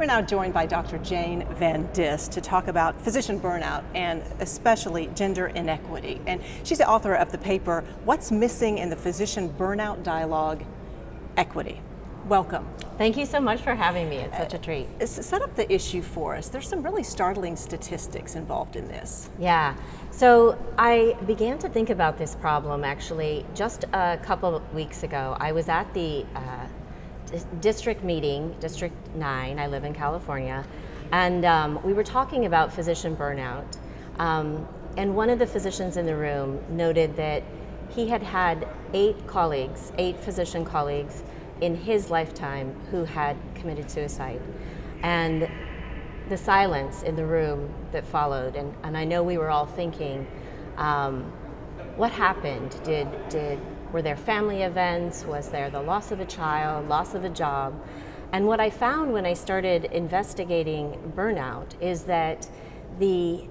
We're now joined by Dr. Jane Van Dis to talk about physician burnout and especially gender inequity. And she's the author of the paper, What's Missing in the Physician Burnout Dialogue? Equity. Welcome. Thank you so much for having me. It's such a treat. Set up the issue for us. There's some really startling statistics involved in this. Yeah. So I began to think about this problem actually just a couple of weeks ago. I was at the district meeting, District 9, I live in California, and we were talking about physician burnout. And one of the physicians in the room noted that he had had 8 physician colleagues in his lifetime who had committed suicide. And the silence in the room that followed, and I know we were all thinking, what happened? Were there family events? Was there the loss of a child, loss of a job? And what I found when I started investigating burnout is that the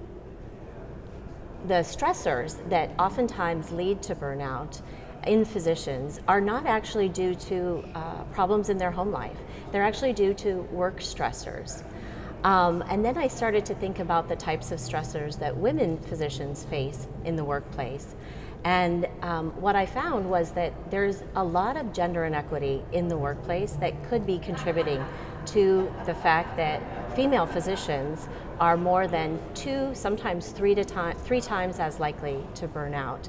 stressors that oftentimes lead to burnout in physicians are not actually due to problems in their home life. They're actually due to work stressors. And then I started to think about the types of stressors that women physicians face in the workplace. And what I found was that there's a lot of gender inequity in the workplace that could be contributing to the fact that female physicians are more than 2, sometimes 3 times as likely to burn out.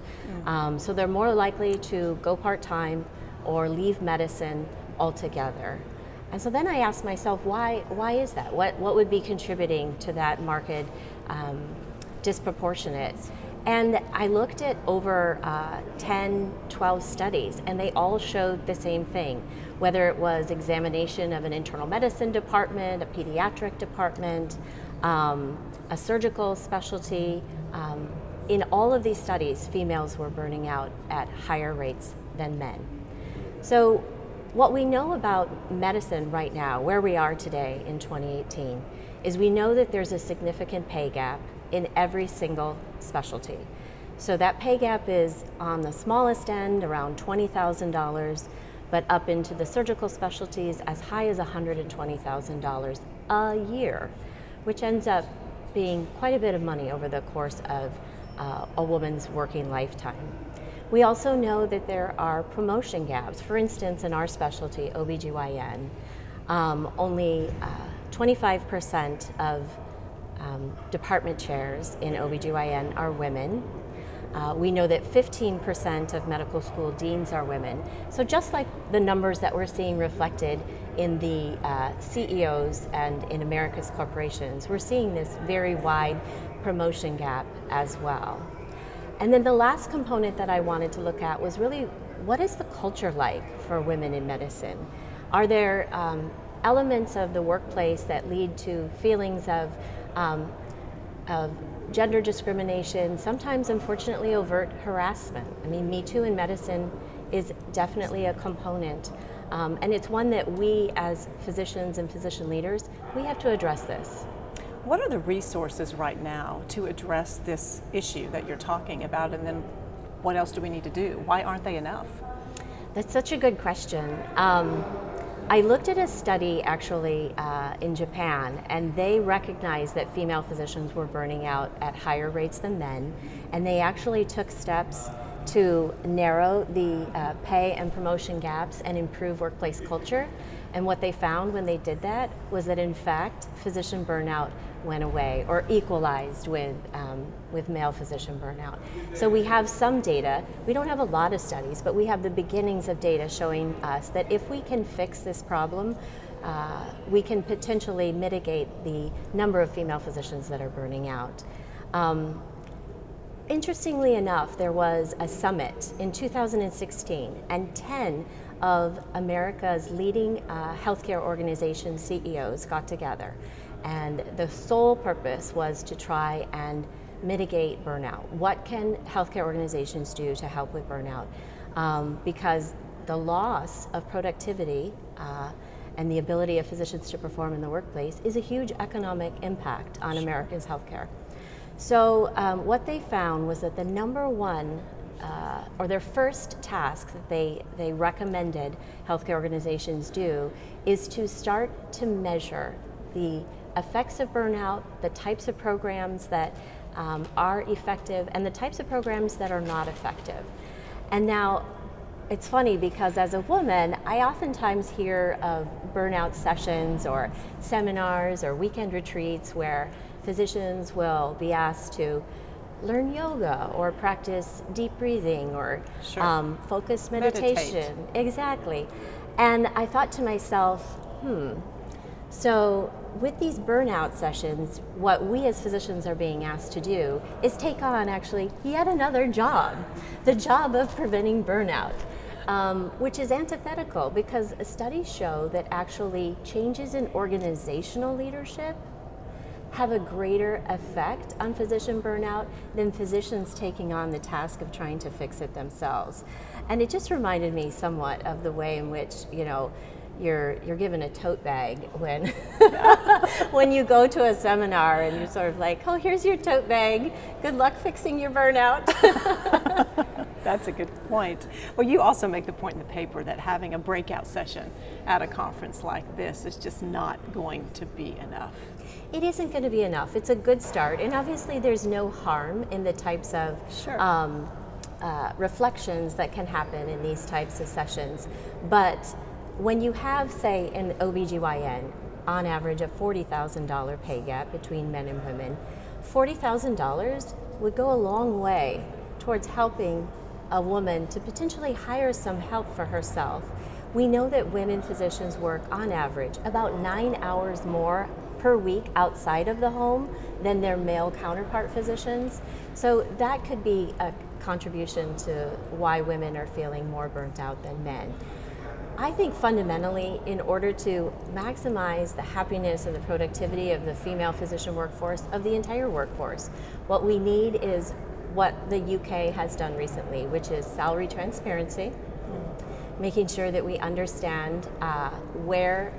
So they're more likely to go part-time or leave medicine altogether. And so then I asked myself, why is that? What would be contributing to that marked disproportionate? And I looked at over 10, 12 studies, and they all showed the same thing, whether it was examination of an internal medicine department, a pediatric department, a surgical specialty. In all of these studies, females were burning out at higher rates than men. So what we know about medicine right now, where we are today in 2018, is we know that there's a significant pay gap in every single specialty. So that pay gap is on the smallest end, around $20,000, but up into the surgical specialties as high as $120,000 a year, which ends up being quite a bit of money over the course of a woman's working lifetime. We also know that there are promotion gaps. For instance, in our specialty, OBGYN, only 25% of department chairs in OBGYN are women. We know that 15% of medical school deans are women. So just like the numbers that we're seeing reflected in the CEOs and in America's corporations, we're seeing this very wide promotion gap as well. And then the last component that I wanted to look at was really, what is the culture like for women in medicine? Are there elements of the workplace that lead to feelings of gender discrimination, sometimes unfortunately overt harassment? I mean, Me Too in medicine is definitely a component, and it's one that we as physicians and physician leaders, we have to address this. What are the resources right now to address this issue that you're talking about, and then what else do we need to do? Why aren't they enough? That's such a good question. I looked at a study actually in Japan, and they recognized that female physicians were burning out at higher rates than men, and they actually took steps to narrow the pay and promotion gaps and improve workplace culture. And what they found when they did that was that in fact physician burnout went away or equalized with male physician burnout. So we have some data. We don't have a lot of studies, but we have the beginnings of data showing us that if we can fix this problem, we can potentially mitigate the number of female physicians that are burning out. Interestingly enough, there was a summit in 2016, and 10 of America's leading healthcare organization CEOs got together. And the sole purpose was to try and mitigate burnout. What can healthcare organizations do to help with burnout? Because the loss of productivity and the ability of physicians to perform in the workplace is a huge economic impact on America's healthcare. So what they found was that the number one, or their first task that they recommended healthcare organizations do, is to start to measure the effects of burnout, the types of programs that are effective, and the types of programs that are not effective. And now, it's funny because as a woman, I oftentimes hear of burnout sessions or seminars or weekend retreats where physicians will be asked to learn yoga or practice deep breathing or focused meditation. Meditate. Exactly. And I thought to myself, so with these burnout sessions, what we as physicians are being asked to do is take on actually yet another job, the job of preventing burnout. Which is antithetical because studies show that actually changes in organizational leadership have a greater effect on physician burnout than physicians taking on the task of trying to fix it themselves. And it just reminded me somewhat of the way in which, you know, you're given a tote bag when when you go to a seminar and you're sort of like, oh, here's your tote bag. Good luck fixing your burnout. That's a good point. Well, you also make the point in the paper that having a breakout session at a conference like this is just not going to be enough. It isn't going to be enough. It's a good start, and obviously there's no harm in the types of reflections that can happen in these types of sessions. But when you have, say, an OBGYN, on average a $40,000 pay gap between men and women, $40,000 would go a long way towards helping a woman to potentially hire some help for herself. We know that women physicians work on average about 9 hours more per week outside of the home than their male counterpart physicians. So that could be a contribution to why women are feeling more burnt out than men. I think fundamentally, in order to maximize the happiness and the productivity of the female physician workforce, of the entire workforce, what we need is what the UK has done recently, which is salary transparency, making sure that we understand where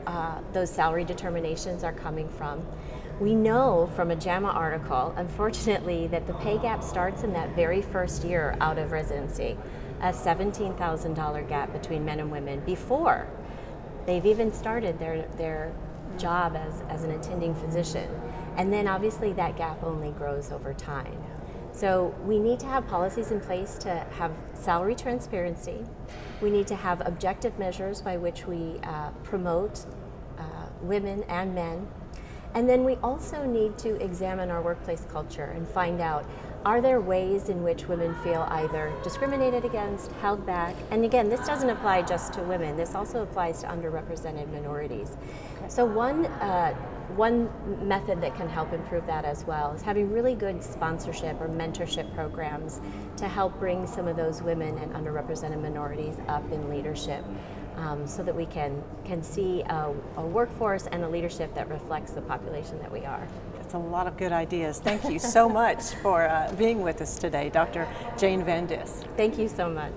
those salary determinations are coming from. We know from a JAMA article, unfortunately, that the pay gap starts in that very first year out of residency, a $17,000 gap between men and women before they've even started their job as an attending physician. And then obviously that gap only grows over time. So we need to have policies in place to have salary transparency. We need to have objective measures by which we promote women and men. And then we also need to examine our workplace culture and find out, are there ways in which women feel either discriminated against, held back? And again, this doesn't apply just to women. This also applies to underrepresented minorities. Okay. So one method that can help improve that as well is having really good sponsorship or mentorship programs to help bring some of those women and underrepresented minorities up in leadership, so that we can see a workforce and a leadership that reflects the population that we are. That's a lot of good ideas. Thank you so much for being with us today, Dr. Jane Van Dis. Thank you so much.